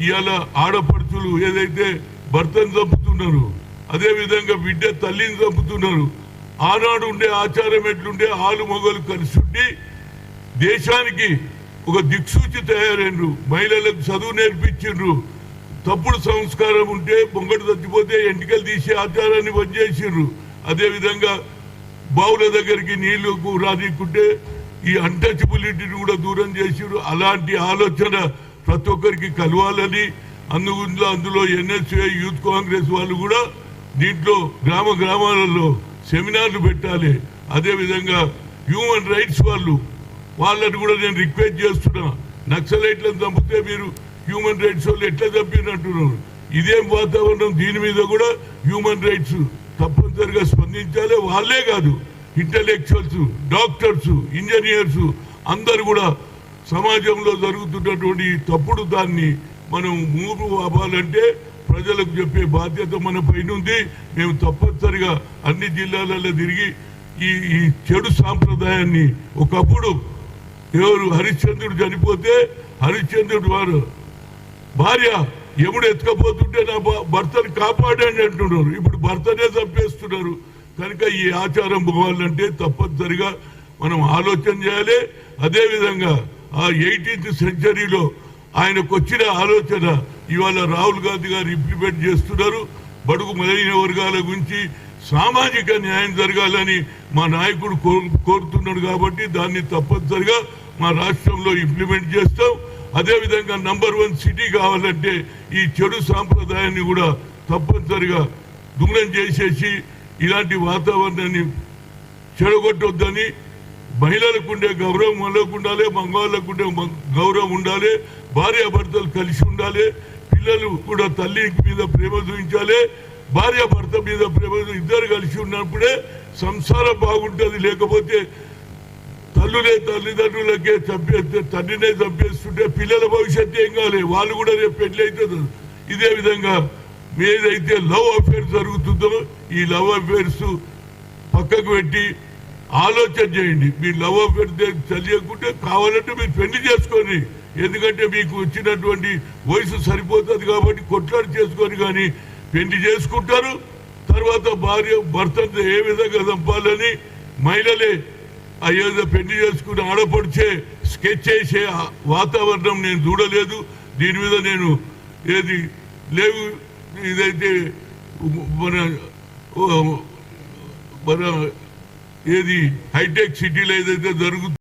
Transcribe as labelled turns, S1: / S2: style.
S1: ఇవాళ ఆడపడుచులు ఏదైతే భర్తను చంపుతున్నారు, అదే విధంగా బిడ్డ తల్లిని చంపుతున్నారు. ఆనాడు ఉండే ఆచారం ఎట్లుండే ఆలు మొగలు కలిసి ఉండి దేశానికి ఒక దిక్సూచి తయారైనరు. మహిళలకు చదువు నేర్పించిండ్రు. తప్పుడు సంస్కారం ఉంటే పొంగడు చచ్చిపోతే ఎంటికలు తీసే ఆచారాన్ని పనిచేసిండ్రు. అదేవిధంగా బావుల దగ్గరికి నీళ్లకు రానికుంటే ఈ అన్టచబిలిటీని కూడా దూరం చేసిండ్రు. అలాంటి ఆలోచన ప్రతి ఒక్కరికి కలవాలని అందులో ఎన్ఎస్ఏ యూత్ కాంగ్రెస్ వాళ్ళు కూడా దీంట్లో గ్రామాలలో సెమినార్లు పెట్టాలి. అదేవిధంగా హ్యూమన్ రైట్స్ వాళ్ళని కూడా నేను రిక్వెస్ట్ చేస్తున్నా. నక్సలైట్లను చంపితే మీరు హ్యూమన్ రైట్స్ వాళ్ళు ఎట్లా చంపినట్టున్నారు? ఇదేం వాతావరణం? దీని మీద కూడా హ్యూమన్ రైట్స్ తప్పనిసరిగా స్పందించాలి. వాళ్ళే కాదు, ఇంటలెక్చువల్స్, డాక్టర్స్, ఇంజనీర్స్ అందరు కూడా సమాజంలో జరుగుతున్నటువంటి తప్పుడు దాన్ని మనం మూపు అవ్వాలంటే ప్రజలకు చెప్పే బాధ్యత మన పైన ఉంది. మేము తప్పనిసరిగా అన్ని జిల్లాలలో తిరిగి ఈ చెడు సాంప్రదాయాన్ని, ఒకప్పుడు ఎవరు హరిశ్చంద్రుడు చనిపోతే హరిశ్చంద్రుడు వారు భార్య ఎముడు ఎత్తుకపోతుంటే నా భర్తను కాపాడండి అంటున్నారు. ఇప్పుడు భర్తనే చంపేస్తున్నారు. కనుక ఈ ఆచారం పోవాలంటే తప్పనిసరిగా మనం ఆలోచన చేయాలి. అదేవిధంగా ఆ 18th సెంచరీలో ఆయనకు వచ్చిన ఆలోచన ఇవాళ రాహుల్ గాంధీ గారు ఇంప్లిమెంట్ చేస్తున్నారు. బడుగు బలహీన వర్గాల గురించి సామాజిక న్యాయం జరగాలని మా నాయకుడు కోరుతున్నాడు. కాబట్టి దాన్ని తప్పనిసరిగా మా రాష్ట్రంలో ఇంప్లిమెంట్ చేస్తాం. అదేవిధంగా #1 సిటీ కావాలంటే ఈ చెడు సాంప్రదాయాన్ని కూడా తప్పనిసరిగా దూరం చేసేసి ఇలాంటి వాతావరణాన్ని చెడగొట్టొద్దని, మహిళలకు ఉండే గౌరవం మనకు ఉండాలి, మగవాళ్ళకు ఉండే గౌరవం ఉండాలి, భార్యాభర్తలు కలిసి ఉండాలి, పిల్లలు కూడా తల్లి మీద ప్రేమ చూపించాలి, భార్యాభర్త మీద ప్రేమ ఇద్దరు కలిసి ఉన్నప్పుడే సంసారం బాగుంటుంది. లేకపోతే తల్లిదండ్రులకే చంపేస్తే, తండ్రినే చంపేస్తుంటే పిల్లల భవిష్యత్తు ఏం కావాలి? వాళ్ళు కూడా రేపు పెళ్లి అవుతుంది. ఇదే విధంగా ఏదైతే లవ్ అఫేర్స్ జరుగుతుందో ఈ లవ్ అఫేర్స్ పక్కకు పెట్టి ఆలోచన చేయండి. మీ లవ్ అఫేర్ తెలియకుంటే కావాలంటే మీరు పెళ్లి చేసుకోండి. ఎందుకంటే మీకు వచ్చినటువంటి వయసు సరిపోతుంది కాబట్టి కొట్లాడి చేసుకొని కానీ పెళ్లి చేసుకుంటారు. తర్వాత భర్తను ఏ విధంగా చంపాలని మహిళలే అయ్యేదో పెళ్లి చేసుకుని ఆడపడిచే స్కెచ్ చేసే వాతావరణం నేను చూడలేదు. దీని మీద నేను ఏది లేవు, ఇదైతే మన ఏది హైటెక్ సిటీలో ఏదైతే జరుగుతుందో